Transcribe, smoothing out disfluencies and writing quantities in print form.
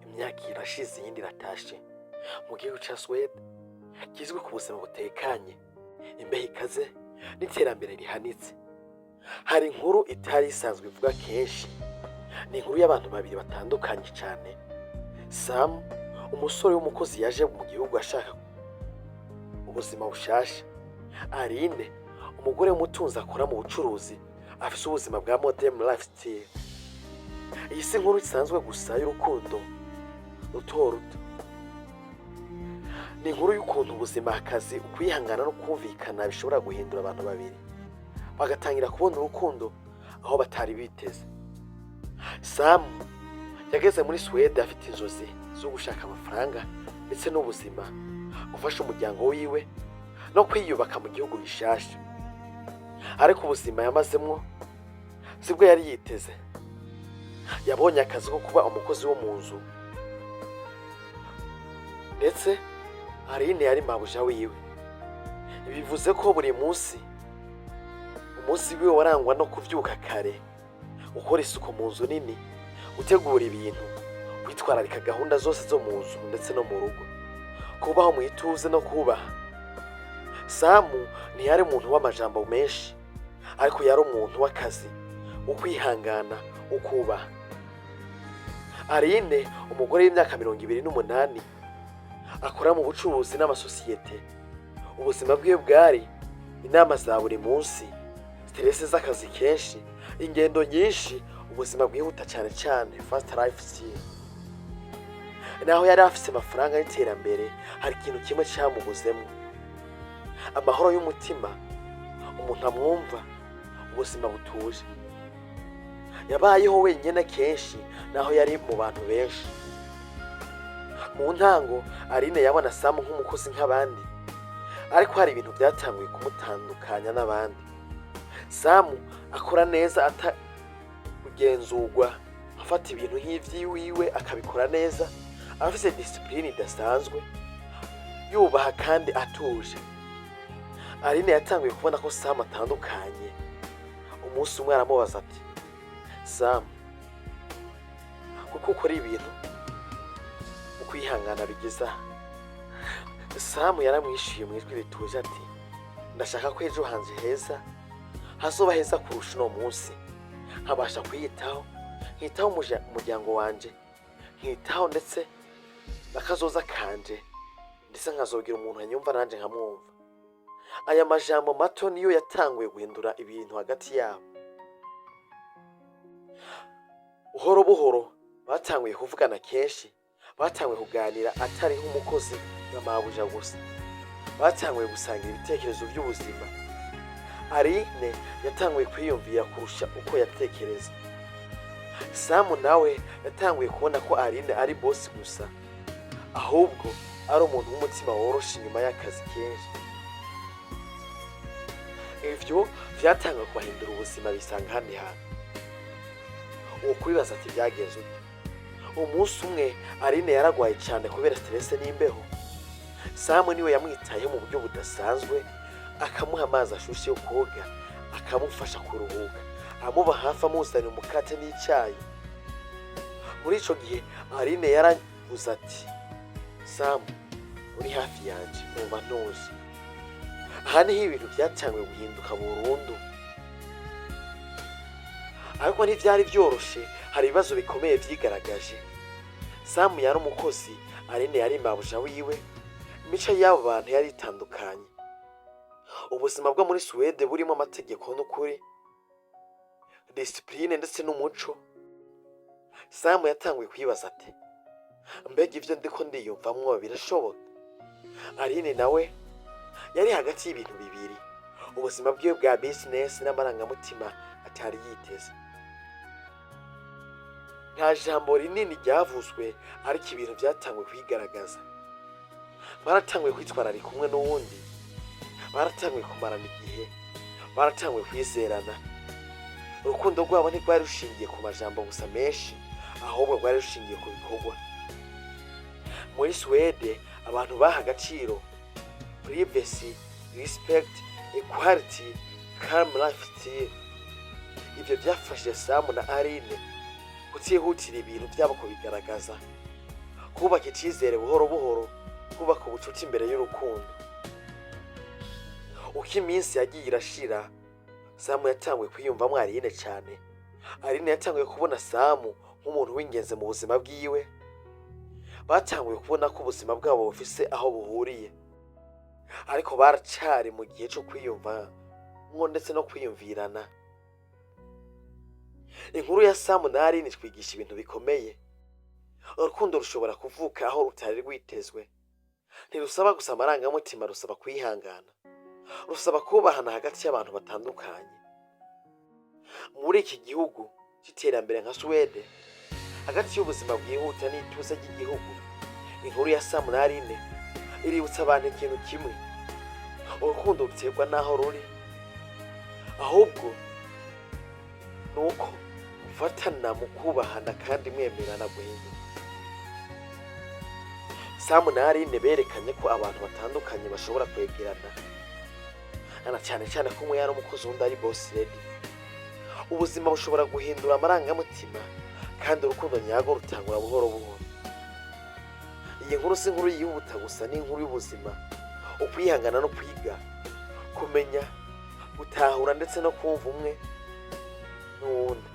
imyaka irashize iyindi iratashe mu gihugu ca Swede kizwi ku buzima butekanye, imbeho ikaze n'iterambere rihanitse. Hari inkuru itari isanzwe ivuga kenshi, ni inkuru y'abantu babiri batandukanye cyane. Sam, umusore w'umukozi yaje mu gihugu ashaka ubuzima bushasha. Aline, umugore w'umutunzi akora mu bucuruzi afise ubuzima bwa modern lifestyle. Iyi si inkuru isanzwe gusa y'urukundo ruto ruto. Ni inkuru y'ukuntu ubuzima, akazi, ukwihangana no kumvikana bishobora guhindura abantu babiri bagatangira kubona urukundo aho batari biteze. Sam yageze muri Swede afite inzozi zo gushaka amafaranga ndetse n'ubuzima, gufasha umuryango wiwe no kwiyubaka mu gihugu gishasha. Ariko ubuzima yamazemwo sibwo yari yiteze. Yabonye akazi ko kuba umukozi wo mu nzu, ndetse Aline yari mabuja wiwe. Bivuze ko buri munsi umunsi wiwe warangwa no kuvyuka kare, ukora isuku mu nzu nini, gutegura ibintu, kwitwararika gahunda zose zo mu nzu ndetse no mu rugo, kubaho mu ituze no kubaha. Samu ntiyari umuntu w'amajambo menshi, ariko yari umuntu w'akazi, ukwihangana, ukubaha. Aline, umugore w'imyaka 28, akora mu bucuruzi n'amasosiyete. Ubuzima bwiwe bwari inama za buri munsi, stress z'akazi kenshi, ingendo nyinshi, ubuzima bwihuta cyane cyane, fast lifestyle. Naho yari afise amafaranga y'iterambere, hari ikintu kimwe cyamubuzemo: amahoro y'umutima, umuntu amwumva, ubuzima butuje. Yabayeho wenyine kenshi naho yari mu bantu benshi. Mu ntango Aline yabona Sam nk'umukozi nk'abandi, ariko hari ibintu byatanguye kumutandukanya n'abandi. Sam akora neza atagenzurwa, afata ibintu nk'ivyiwiwe akabikora neza, afise discipline idasanzwe, yubaha kandi atuje. Aline yatanguye kubona ko Sam atandukanye. Umunsi umwe aramubaza ati: Sam, kuko ukora ibintu ukwihangana bigeza? Sam yaramwishuye mu ijwi rituje ati: ndashaka ko ejo hanje heza hazoba heza kurusha uno munsi, nkabasha kwiyitaho, nkitaho umuryango wanje, nkitaho ndetse nakazoza kanje, ndetse nkazogira umuntu anyumva nanje nkamwumva. Aya majambo mato niyo yatanguye guhindura ibintu hagati yabo. Buhoro buhoro batanguye kuvugana kenshi, batanguye kuganira atari nk'umukozi n'amabuja gusa, batanguye gusangira ibitekerezo by'ubuzima. Aline yatanguye kwiyumvira kurusha uko yatekereza. Sam nawe yatanguye kubona ko Aline ari boss gusa, ahubwo ari umuntu w'umutima woroshe inyuma y'akazi kenshi. Ivyo vyatanguye kubahindura ubuzima bisanga handi hantu. Uwo kwibaza ati vyagenze ute? Umunsi umwe Aline yaragwaye cyane kubera stress n'imbeho. Sam niwe yamwitayeho mu buryo budasanzwe, akamuha amazi ashushe yo koga, akamufasha kuruhuka, amuba hafi amuzanira umukate n'icyayi. Muri ico gihe Aline yaravuze ati: Sam, uri hafi yanje, numva ntuje. Aha niho ibintu byatanguye guhinduka burundu. Ariko ntivyari byoroshe, hari ibibazo bikomeye vyigaragaje. Sam yari umukozi, Aline yari mabuja wiwe. Imico y'abo bantu yari itandukanye. Ubuzima bwo muri Swede burimo amategeko n'ukuri, discipline ndetse n'umuco. Sam yatanguye kwibaza ati: mbega ivyo ndiko ndiyumvamwo birashoboka? Aline nawe yari hagati y'ibintu bibiri, ubuzima bwiwe bwa business n'amarangamutima atari yiteze. Nta jambo rinini ryavuzwe, ariko ibintu byatanguye kwigaragaza. Baratanguye kwitwararika umwe n'uwundi, baratanguye kumarana igihe, baratanguye kwizerana. Urukundo rwabo ntirwari rushingiye ku majambo gusa menshi, ahubwo rwari rushingiye ku bikorwa. Muri Swede abantu baha agaciro privacy, respect, equality, calm lifestyle. Ivyo byafashije Sam na Aline kutihutira ibintu byabo kubigaragaza. kubaka icyizere buhoro buhoro, kubaka ubucuti imbere y'urukundo. Uko iminsi yagiye irashira, Samu yatanguye kwiyumvamwo Aline cyane. Aline yatanguye kubona Samu nk'umuntu w'ingenzi mu buzima bwiwe. Batanguye kubona ko ubuzima bwabo bufise aho buhuriye, ariko baracari mu gihe cyo kwiyumva ndetse no kwiyumvirana. Inkuru ya Samu na Aline twigisha ibintu bikomeye. Urukundo rushobora kuvuka aho rutari rwitezwe. Ntirusaba gusa amarangamutima, rusaba kwihangana, rusaba kubahana hagati y'abantu batandukanye. Muri iki gihugu cy'iterambere nka Swede, hagati y'ubuzima bwihuta n'ituze ry'igihugu, inkuru ya Samu na Aline iributsa abantu ikintu kimwe: urukundo ruterwa n'aho ruri, ahubwo nuko gufatana mu kubahana kandi mwemerana guhindura. Samu na Aline berekanye ko abantu batandukanye bashobora kwegerana, na cyane cyane ko umwe yari umukozi undi ari boss lady. Ubuzima bushobora guhindura amarangamutima, kandi urukundo nyarwo rutangura buhoro buhoro. Iyi nkuru si inkuru yihuta gusa, ni inkuru y'ubuzima, ukwihangana no kwiga, kumenya, gutahura ndetse no kumva umwe n'uwundi.